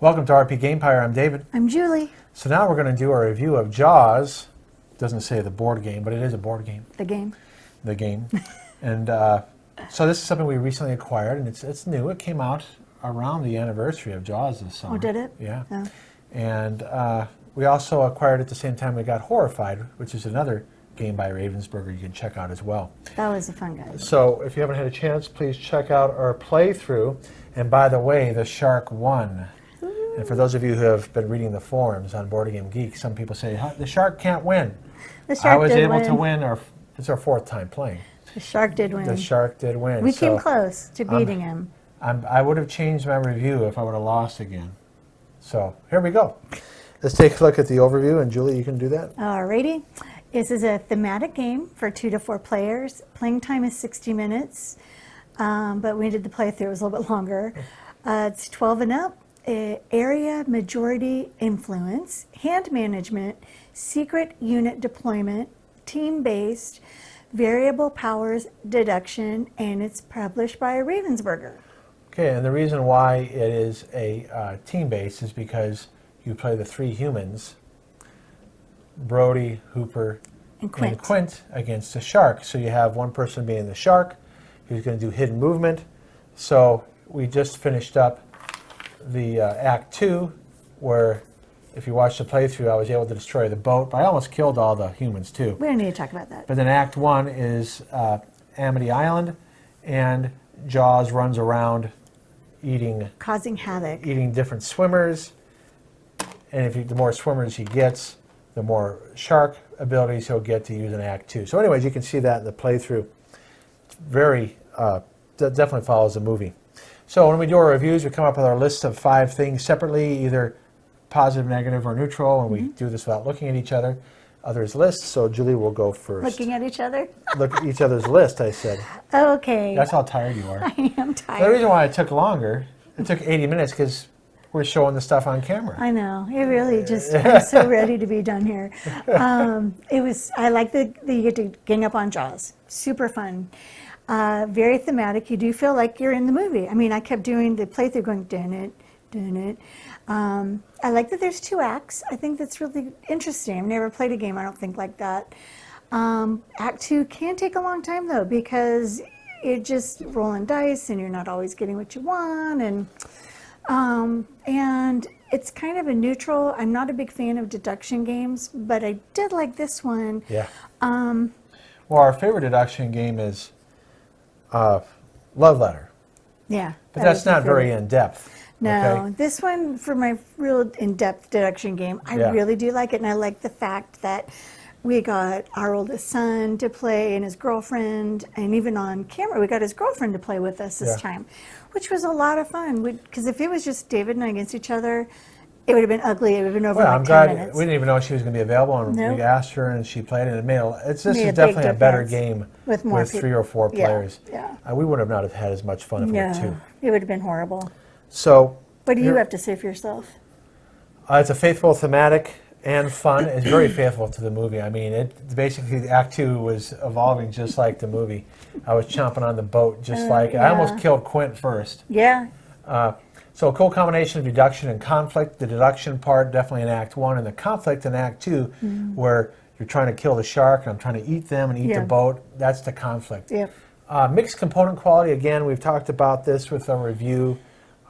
Welcome to rpgamepire. I'm David. I'm Julie. So now we're going to do a review of Jaws. It doesn't say the board game, but it is a board game. The game. The game. And so this is something we recently acquired, and it's new. It came out around the anniversary of Jaws this summer. Oh, did it? Yeah. Oh. And we also acquired at the same time we got Horrified, which is another game by Ravensburger you can check out as well. That was a fun guy. So if you haven't had a chance, please check out our playthrough. And by the way, the shark won. And for those of you who have been reading the forums on Board Game Geek, some people say, the shark can't win. The shark I was did able win. to win. It's our fourth time playing. The shark did win. The shark did win. We came close to beating him. I would have changed my review if I would have lost again. So here we go. Let's take a look at the overview, and Julie, you can do that. Alrighty. This is a thematic game for 2 to 4 players. Playing time is 60 minutes, but we did the playthrough. It was a little bit longer. It's 12 and up. Area majority influence, hand management, secret unit deployment, team-based, variable powers deduction, and it's published by Ravensburger. Okay, and the reason why it is a team-based is because you play the 3 humans, Brody, Hooper, And Quint. against the shark. So you have one person being the shark who's going to do hidden movement. So we just finished up the Act 2, where if you watch the playthrough, I was able to destroy the boat, but I almost killed all the humans too. We don't need to talk about that. But then Act 1 is Amity Island, and Jaws runs around causing havoc. eating different swimmers, and the more swimmers he gets, the more shark abilities he'll get to use in Act 2. So anyways, you can see that in the playthrough. It's very, definitely follows the movie. So when we do our reviews, we come up with our list of 5 things separately, either positive, negative, or neutral, and we do this without looking at each other's lists. So Julie will go first. Looking at each other? Look at each other's list, I said. Okay. That's how tired you are. I am The tired. reason why it took longer, it took 80 minutes because we're showing the stuff on camera. I know. It really just, I'm so ready to be done here. I like that you get to gang up on Jaws. Super fun. Very thematic. You do feel like you're in the movie. I mean, I kept doing the playthrough going, dun it, dun it. I like that there's 2 acts. I think that's really interesting. I've never played a game, I don't think, like that. Act 2 can take a long time, though, because you're just rolling dice and you're not always getting what you want. And it's kind of a neutral. I'm not a big fan of deduction games, but I did like this one. Yeah. Well, our favorite deduction game is Love Letter. Yeah. But that's not very in-depth. No, Okay? this one, for my real in-depth deduction game, I really do like it, and I like the fact that we got our oldest son to play and his girlfriend, and even on camera, we got his girlfriend to play with us this time, which was a lot of fun. Because if it was just David and I against each other, it would have been ugly. It would have been over I'm 10 glad minutes. we didn't even know she was going to be available, and Nope. we asked her, and she played, and it made this Made is a big definitely a better difference game with more 3 or 4 players. Yeah. We would have not have had as much fun if we were 2. It would have been horrible. So What do you have to say for yourself? it's a faithful thematic and fun. It's very faithful to the movie. I mean, basically Act 2 was evolving just like the movie. I was chomping on the boat just like I almost killed Quint first. Yeah. So a cool combination of deduction and conflict. The deduction part definitely in Act 1, and the conflict in Act 2, where you're trying to kill the shark and I'm trying to eat them and eat the boat. That's the conflict. Yep. Mixed component quality. Again, we've talked about this with a review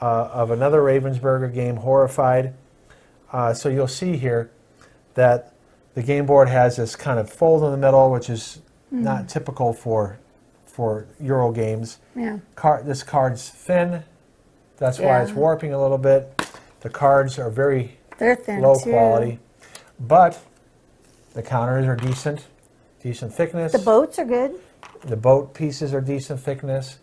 of another Ravensburger game, Horrified. So you'll see here that the game board has this kind of fold in the middle, which is not typical for Euro games. Yeah. This card's thin. That's why it's warping a little bit. The cards are very They're thin low too. quality, but the counters are decent thickness. The boats are good. The boat pieces are decent thickness.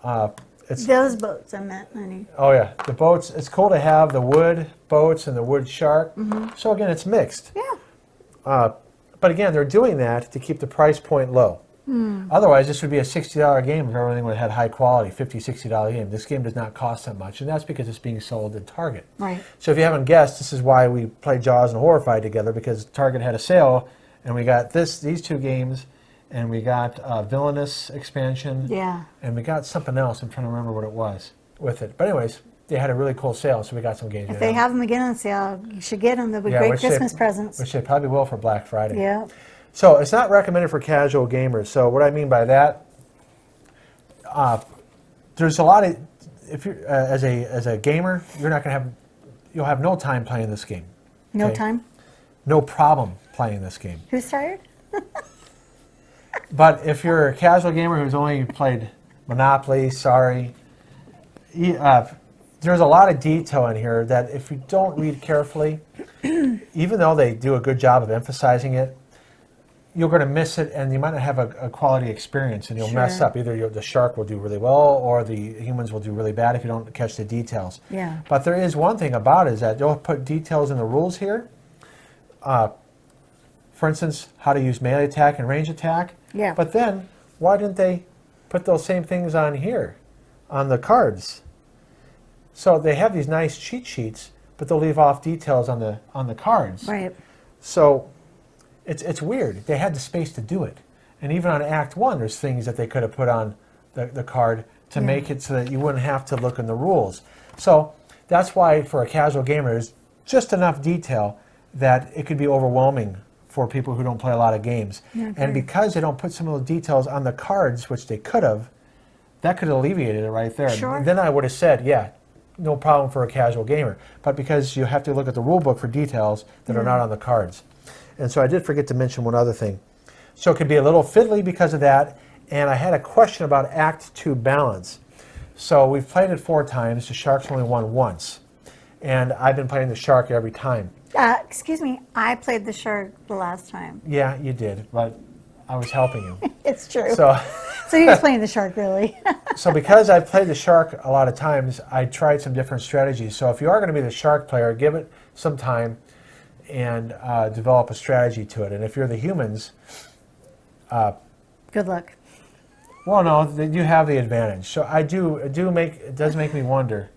Those boats, I meant, honey. Oh yeah, the boats. It's cool to have the wood boats and the wood shark. So again, it's mixed. Yeah. But again, they're doing that to keep the price point low. Otherwise, this would be a $60 game if everything would have had high quality, $50, $60 game. This game does not cost that much, and that's because it's being sold at Target. Right. So if you haven't guessed, this is why we played Jaws and Horrified together, because Target had a sale, and we got these 2 games, and we got Villainous expansion. Yeah. And we got something else. I'm trying to remember what it was with it. But anyways, they had a really cool sale, so we got some games. If they have them again on sale, you should get them. They'll be Yeah, great which Christmas they, presents. Which they probably will for Black Friday. Yeah. So it's not recommended for casual gamers. So what I mean by that, there's a lot of, if you're as a gamer, you'll have no time playing this game. No okay? time? No problem playing this game. Who's tired? But if you're a casual gamer who's only played Monopoly, there's a lot of detail in here that if you don't read carefully, even though they do a good job of emphasizing it, you're going to miss it, and you might not have a quality experience, and you'll mess up. Either the shark will do really well, or the humans will do really bad if you don't catch the details. Yeah. But there is one thing about it, is that they'll put details in the rules here. For instance, how to use melee attack and range attack. Yeah. But then, why didn't they put those same things on here, on the cards? So they have these nice cheat sheets, but they'll leave off details on the cards. Right. So it's weird. They had the space to do it. And even on Act 1, there's things that they could have put on the card to make it so that you wouldn't have to look in the rules. So that's why for a casual gamer, there's just enough detail that it could be overwhelming for people who don't play a lot of games. Yeah, and because they don't put some of those details on the cards, which they could have, that could have alleviated it right there. Sure. Then I would have said, yeah, no problem for a casual gamer. But because you have to look at the rule book for details that are not on the cards. And so I did forget to mention one other thing. So it could be a little fiddly because of that. And I had a question about Act 2 balance. So we've played it 4 times. The shark's only won once. And I've been playing the shark every time. Excuse me, I played the shark the last time. Yeah, you did, but I was helping you. It's true. So he was playing the shark, really. So because I've played the shark a lot of times, I tried some different strategies. So if you are going to be the shark player, give it some time and develop a strategy to it. And if you're the humans... Good luck. Well, no, you have the advantage. So it does make me wonder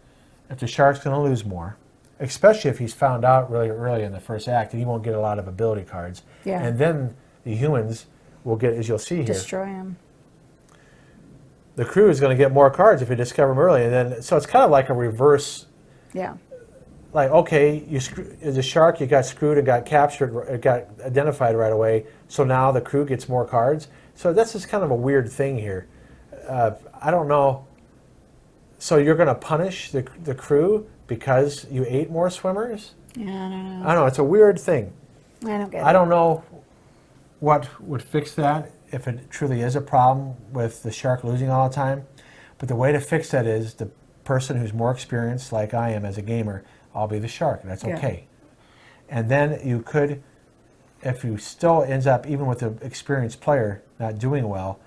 if the shark's going to lose more, especially if he's found out really early in the first act, and he won't get a lot of ability cards. Yeah. And then the humans will get, as you'll see here, Destroy him. the crew is going to get more cards if you discover them early. And then, so it's kind of like a reverse. Yeah. Like, okay, as a shark, you got screwed and got captured, it got identified right away. So now the crew gets more cards. So that's just kind of a weird thing here. I don't know. So you're going to punish the crew because you ate more swimmers? Yeah, I don't know. I don't know. It's a weird thing. I don't get it. I don't know what would fix that, if it truly is a problem with the shark losing all the time. But the way to fix that is the person who's more experienced, like I am as a gamer, I'll be the shark. That's okay. And then you could, if you still ends up, even with the experienced player not doing well,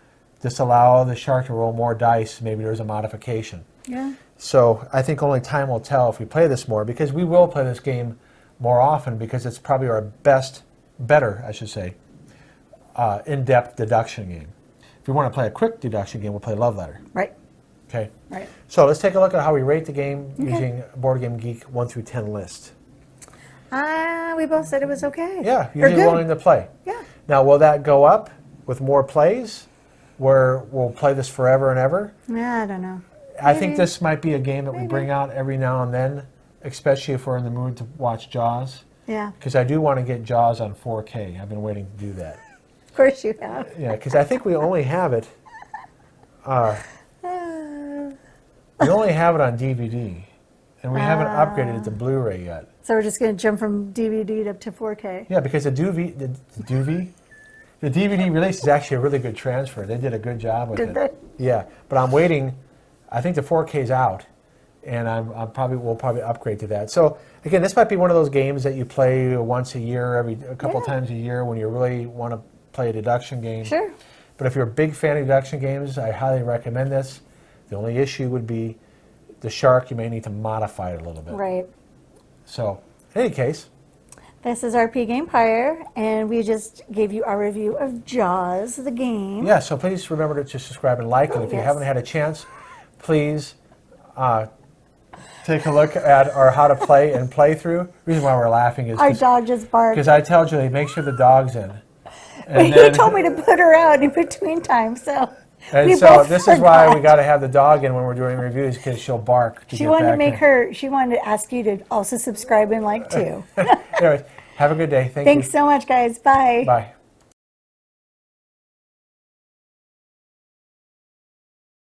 just allow the shark to roll more dice. Maybe there's a modification. Yeah. So I think only time will tell if we play this more, because we will play this game more often, because it's probably our better, in-depth deduction game. If we want to play a quick deduction game, we'll play Love Letter. Right. Okay. Right. So let's take a look at how we rate the game using Board Game Geek 1 through 10 list. We both said it was okay. Yeah, Or usually good. willing to play. Yeah. Now, will that go up with more plays, where we'll play this forever and ever? Yeah, I don't know. I think this might be a game that we bring out every now and then, especially if we're in the mood to watch Jaws. Yeah. Because I do want to get Jaws on 4K. I've been waiting to do that. Of course you have. Yeah, because I think we only have it. We only have it on DVD, and we haven't upgraded it to Blu-ray yet. So we're just going to jump from DVD up to 4K. Yeah, because the DVD release is actually a really good transfer. They did a good job with it. Did they? Yeah, but I'm waiting. I think the 4K's out, and we'll probably upgrade to that. So again, this might be one of those games that you play once a year, a couple times a year, when you really want to play a deduction game. Sure. But if you're a big fan of deduction games, I highly recommend this. The only issue would be the shark. You may need to modify it a little bit. Right. So, in any case. This is rpgamepire, and we just gave you our review of Jaws, the game. Yeah, so please remember to subscribe and like. And if you haven't had a chance, please take a look at our how to play and playthrough. The reason why we're laughing is Our dog just barked. because I told Julie, make sure the dog's in. But he told me to put her out in between times, so And We so both this is why we forgot. got to have the dog in when we're doing reviews, because she'll bark to She get wanted to back make in. her. She wanted to ask you to also subscribe and like too. Anyways, have a good day. Thank Thanks you. so much, guys. Bye. Bye.